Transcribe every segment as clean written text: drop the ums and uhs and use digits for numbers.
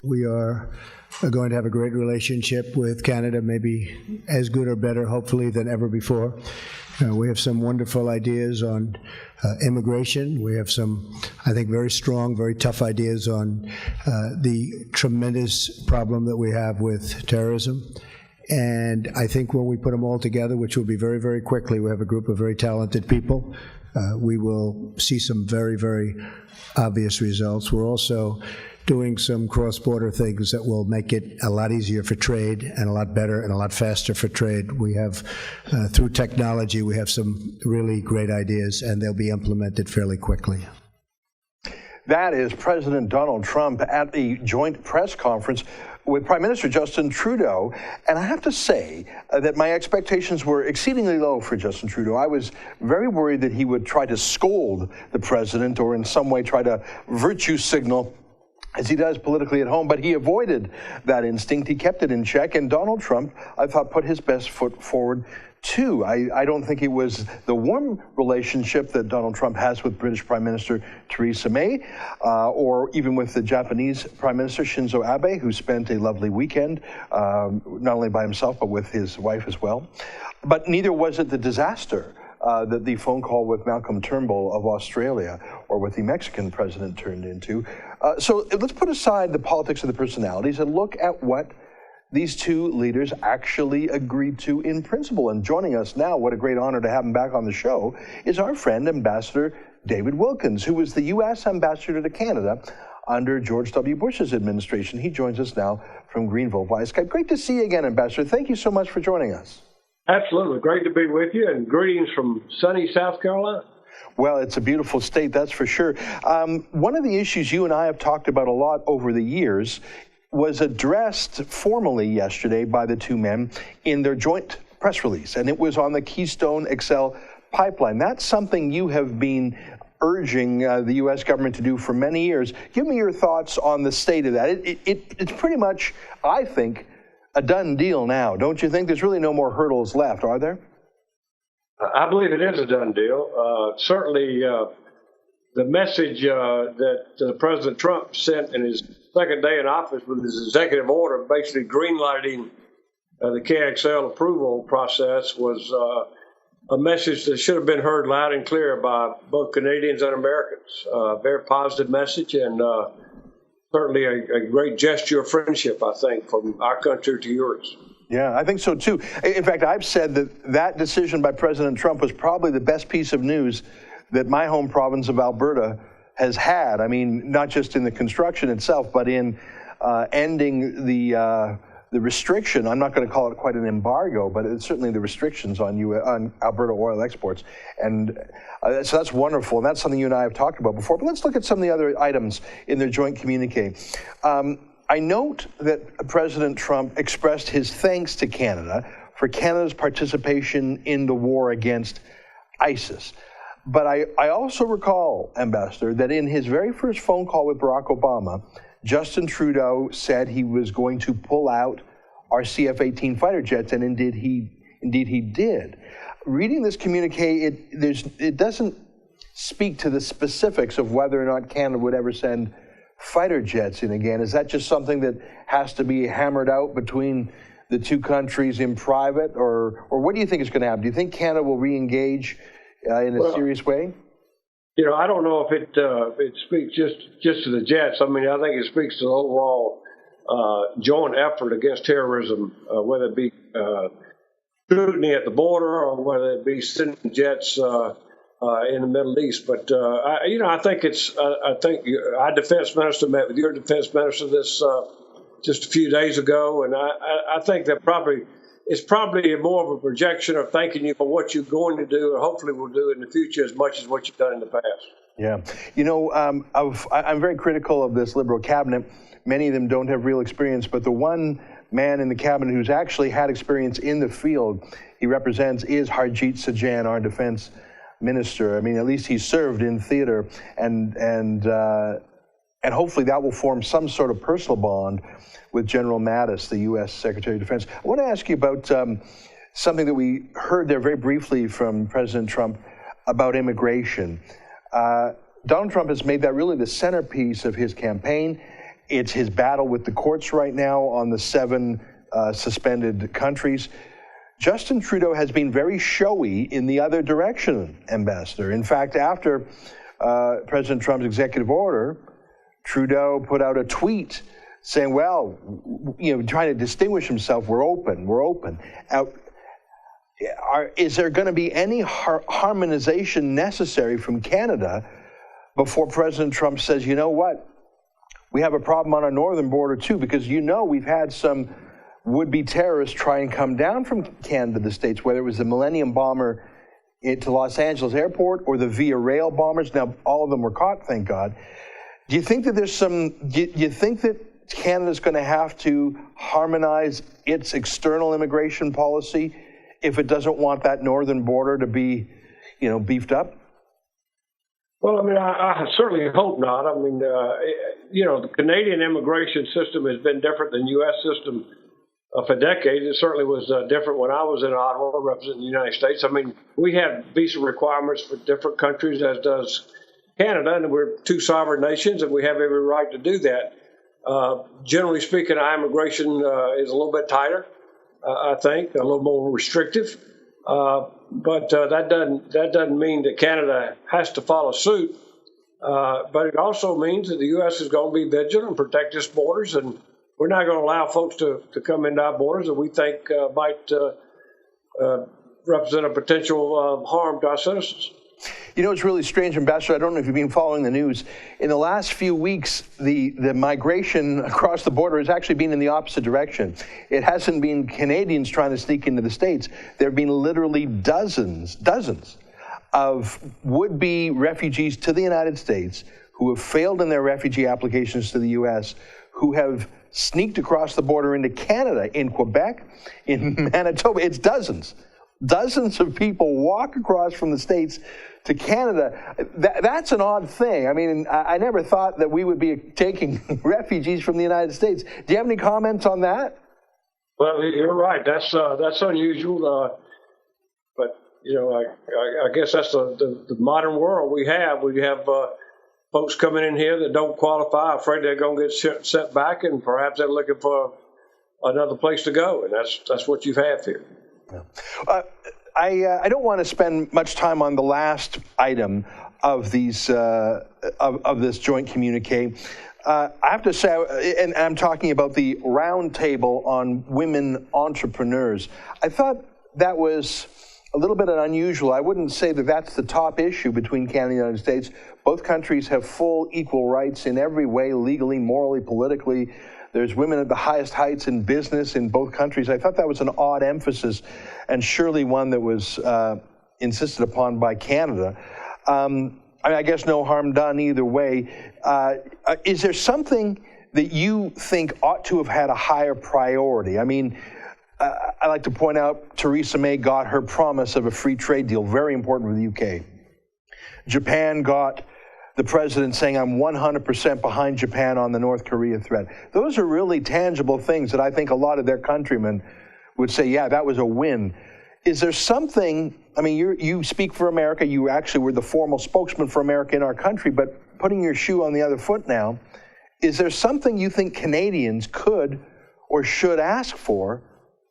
We are going to have a great relationship with Canada, maybe as good or better, hopefully, than ever before. We have some wonderful ideas on immigration. We have some, I think, very strong, very tough ideas on the tremendous problem that we have with terrorism. And I think when we put them all together, which will be very, very quickly, we have a group of very talented people, we will see some very, very obvious results. We're also doing some cross-border things that will make it a lot easier for trade and a lot better and a lot faster for trade. We have, through technology, we have some really great ideas, and they'll be implemented fairly quickly. That is President Donald Trump at a joint press conference with Prime Minister Justin Trudeau. And I have to say that my expectations were exceedingly low for Justin Trudeau. I was very worried that he would try to scold the president or in some way try to virtue signal as he does politically at home, but he avoided that instinct. He kept it in check, and Donald Trump, I thought, put his best foot forward too. I don't think it was the warm relationship that Donald Trump has with British Prime Minister Theresa May, or even with the Japanese Prime Minister Shinzo Abe, who spent a lovely weekend, not only by himself, but with his wife as well. But neither was it the disaster that the phone call with Malcolm Turnbull of Australia or with the Mexican president turned into. So let's put aside the politics of the personalities and look at what these two leaders actually agreed to in principle. And joining us now, what a great honor to have him back on the show, is our friend Ambassador David Wilkins, who was the U.S. Ambassador to Canada under George W. Bush's administration. He joins us now from Greenville via Skype. Great to see you again, Ambassador. Thank you so much for joining us. Absolutely. Great to be with you, and greetings from sunny South Carolina. Well, it's a beautiful state, that's for sure. One of the issues you and I have talked about a lot over the years was addressed formally yesterday by the two men in their joint press release, and it was on the Keystone XL pipeline. That's something you have been urging the U.S. government to do for many years. Give me your thoughts on the state of that. It's pretty much, I think, a done deal now. Don't you think? There's really no more hurdles left, are there? I believe it is a done deal. Certainly, the message that President Trump sent in his second day in office with his executive order, basically greenlighting the KXL approval process, was a message that should have been heard loud and clear by both Canadians and Americans. Very positive message, and certainly a great gesture of friendship, I think, from our country to yours. Yeah, I think so too. In fact, I've said that decision by President Trump was probably the best piece of news that my home province of Alberta has had. I mean, not just in the construction itself, but in ending the restriction. I'm not going to call it quite an embargo, but it's certainly the restrictions on Alberta oil exports. And so that's wonderful, and that's something you and I have talked about before. But let's look at some of the other items in their joint communique. I note that President Trump expressed his thanks to Canada for Canada's participation in the war against ISIS. But I also recall, Ambassador, that in his very first phone call with Barack Obama, Justin Trudeau said he was going to pull out our CF-18 fighter jets, and indeed he did. Reading this communique, it doesn't speak to the specifics of whether or not Canada would ever send fighter jets in again. Is that just something that has to be hammered out between the two countries in private, or what do you think is going to happen? Do you think Canada will re-engage in a serious way? You know, I don't know if it speaks just to the jets. I mean, I think it speaks to the overall joint effort against terrorism, whether it be scrutiny at the border or whether it be sending jets in the Middle East. But I think I think our defense minister met with your defense minister this just a few days ago, and I think that it's probably more of a projection of thanking you for what you're going to do, and hopefully will do in the future as much as what you've done in the past. Yeah. You know, I'm very critical of this Liberal cabinet. Many of them don't have real experience, but the one man in the cabinet who's actually had experience in the field he represents is Harjit Sajjan, our defense minister. I mean, at least he served in theater, and hopefully that will form some sort of personal bond with General Mattis, the U.S. Secretary of Defense. I want to ask you about something that we heard there very briefly from President Trump about immigration. Donald Trump has made that really the centerpiece of his campaign, It's his battle with the courts right now on the 7 suspended countries. Justin Trudeau has been very showy in the other direction, Ambassador. In fact, after President Trump's executive order, Trudeau put out a tweet saying, well, trying to distinguish himself, we're open. Is there going to be any harmonization necessary from Canada before President Trump says, you know what, we have a problem on our northern border too, because we've had some would-be terrorists try and come down from Canada to the States, whether it was the Millennium bomber to Los Angeles airport or the Via Rail bombers. Now, all of them were caught, thank God. Do you think that do you think that Canada's going to have to harmonize its external immigration policy if it doesn't want that northern border to be, beefed up? Well, I mean, I certainly hope not. I mean, the Canadian immigration system has been different than the U.S. system for decades. It certainly was different when I was in Ottawa representing the United States. I mean, we have visa requirements for different countries, as does Canada, and we're 2 sovereign nations, and we have every right to do that. Generally speaking, our immigration is a little bit tighter, I think, a little more restrictive. But that doesn't mean that Canada has to follow suit. But it also means that the U.S. is going to be vigilant and protect its borders, and we're not going to allow folks to come into our borders that we think might represent a potential harm to our citizens. It's really strange, Ambassador. I don't know if you've been following the news. In the last few weeks, the migration across the border has actually been in the opposite direction. It hasn't been Canadians trying to sneak into the States. There have been literally dozens of would-be refugees to the United States who have failed in their refugee applications to the U.S., who have sneaked across the border into Canada, in Quebec, in Manitoba. It's dozens of people walk across from the States to Canada. That's an odd thing. I mean, I never thought that we would be taking refugees from the United States. Do you have any comments on that? Well, you're right. That's unusual. But I guess that's the modern world we have. We have folks coming in here that don't qualify, afraid they're going to get sent back, and perhaps they're looking for another place to go, and that's what you have here. Yeah. I don't want to spend much time on the last item of these of this joint communique. I have to say, and I'm talking about the roundtable on women entrepreneurs. I thought that was a little bit unusual. I wouldn't say that that's the top issue between Canada and the United States. Both countries have full equal rights in every way, legally, morally, politically. There's women at the highest heights in business in both countries. I thought that was an odd emphasis, and surely one that was insisted upon by Canada. I guess no harm done either way. Is there something that you think ought to have had a higher priority? I mean, I like to point out Theresa May got her promise of a free trade deal, very important for the UK. Japan got the president saying, I'm 100% behind Japan on the North Korea threat. Those are really tangible things that I think a lot of their countrymen would say, yeah, that was a win. Is there something, I mean, you speak for America, you actually were the formal spokesman for America in our country, but putting your shoe on the other foot now, is there something you think Canadians could or should ask for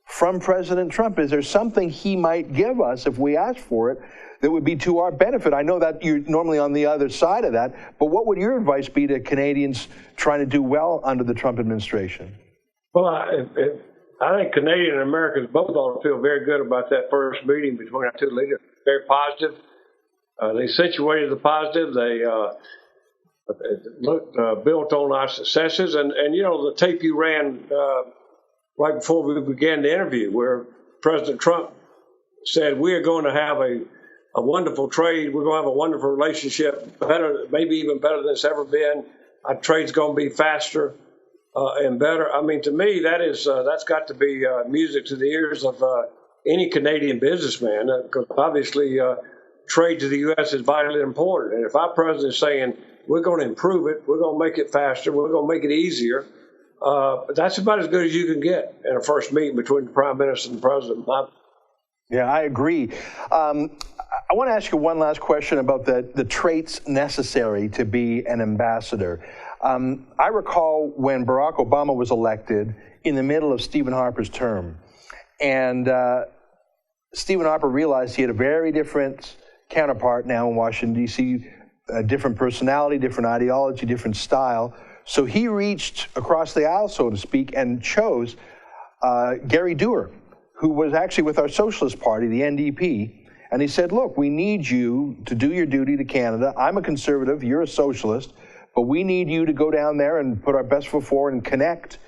from President Trump? Is there something he might give us if we ask for it that would be to our benefit? I know that you're normally on the other side of that, but what would your advice be to Canadians trying to do well under the Trump administration? Well, I think Canadian and Americans both ought to feel very good about that first meeting between our two leaders. Very positive. They situated the positive. They built on our successes. And the tape you ran right before we began the interview, where President Trump said, we are going to have a wonderful trade. We're going to have a wonderful relationship, better, maybe even better than it's ever been. Our trade's going to be faster and better. I mean, to me, that's got to be music to the ears of any Canadian businessman, because obviously trade to the U.S. is vitally important. And if our president is saying we're going to improve it, we're going to make it faster, we're going to make it easier, that's about as good as you can get in a first meeting between the Prime Minister and the President. Yeah, I agree. I want to ask you one last question about the traits necessary to be an ambassador. I recall when Barack Obama was elected in the middle of Stephen Harper's term, and Stephen Harper realized he had a very different counterpart now in Washington, D.C., a different personality, different ideology, different style. So he reached across the aisle, so to speak, and chose Gary Dewar, who was actually with our Socialist Party, the NDP. And he said, look, we need you to do your duty to Canada. I'm a conservative, you're a socialist, but we need you to go down there and put our best foot forward and connect.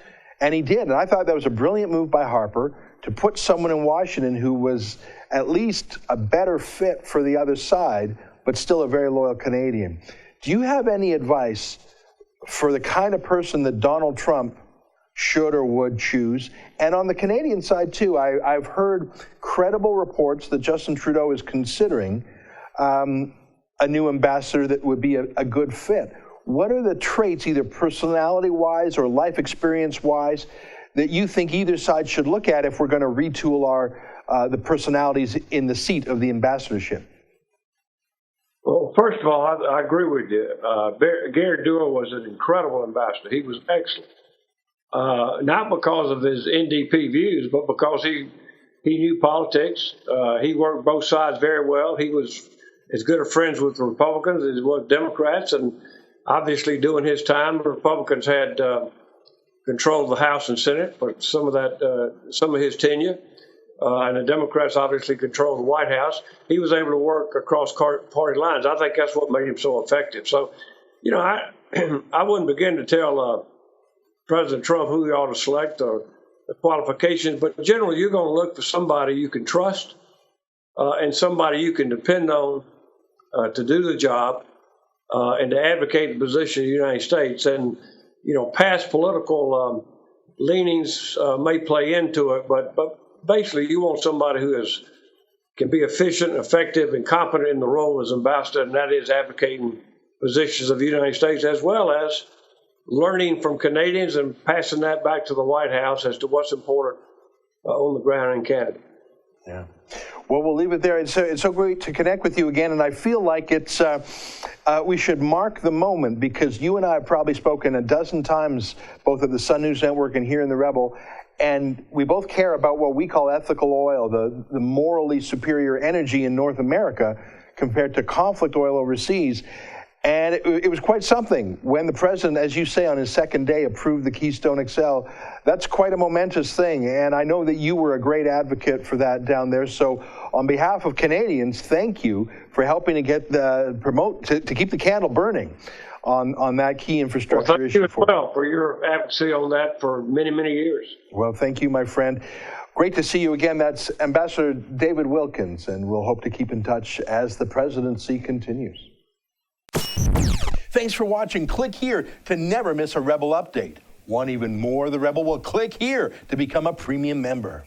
And he did. And I thought that was a brilliant move by Harper to put someone in Washington who was at least a better fit for the other side, but still a very loyal Canadian. Do you have any advice for the kind of person that Donald Trump should or would choose? And on the Canadian side, too, I've heard credible reports that Justin Trudeau is considering a new ambassador that would be a good fit. What are the traits, either personality-wise or life experience-wise, that you think either side should look at if we're going to retool the personalities in the seat of the ambassadorship? Well, first of all, I agree with you. Gary Dewar was an incredible ambassador. He was excellent. Not because of his NDP views, but because he knew politics. He worked both sides very well. He was as good of friends with the Republicans as he was Democrats, and obviously during his time, the Republicans had control of the House and Senate for some of his tenure, and the Democrats obviously controlled the White House. He was able to work across party lines. I think that's what made him so effective. So, I wouldn't begin to tell President Trump who he ought to select or the qualifications, but generally you're going to look for somebody you can trust and somebody you can depend on to do the job and to advocate the position of the United States. And, past political leanings may play into it, but basically you want somebody who can be efficient, effective, and competent in the role as ambassador, and that is advocating positions of the United States as well as learning from Canadians and passing that back to the White House as to what's important on the ground in Canada. Yeah. Well, we'll leave it there. It's so great to connect with you again, and I feel like we should mark the moment, because you and I have probably spoken a dozen times, both at the Sun News Network and here in the Rebel, and we both care about what we call ethical oil, the morally superior energy in North America compared to conflict oil overseas. And it was quite something when the president, as you say, on his second day approved the Keystone XL. That's quite a momentous thing. And I know that you were a great advocate for that down there. So on behalf of Canadians, thank you for helping to get to keep the candle burning on that key infrastructure issue. Thank you as well for your advocacy on that for many, many years. Well, thank you, my friend. Great to see you again. That's Ambassador David Wilkins, and we'll hope to keep in touch as the presidency continues. Thanks for watching. Click here to never miss a Rebel update. Want even more of the Rebel? Well, click here to become a premium member.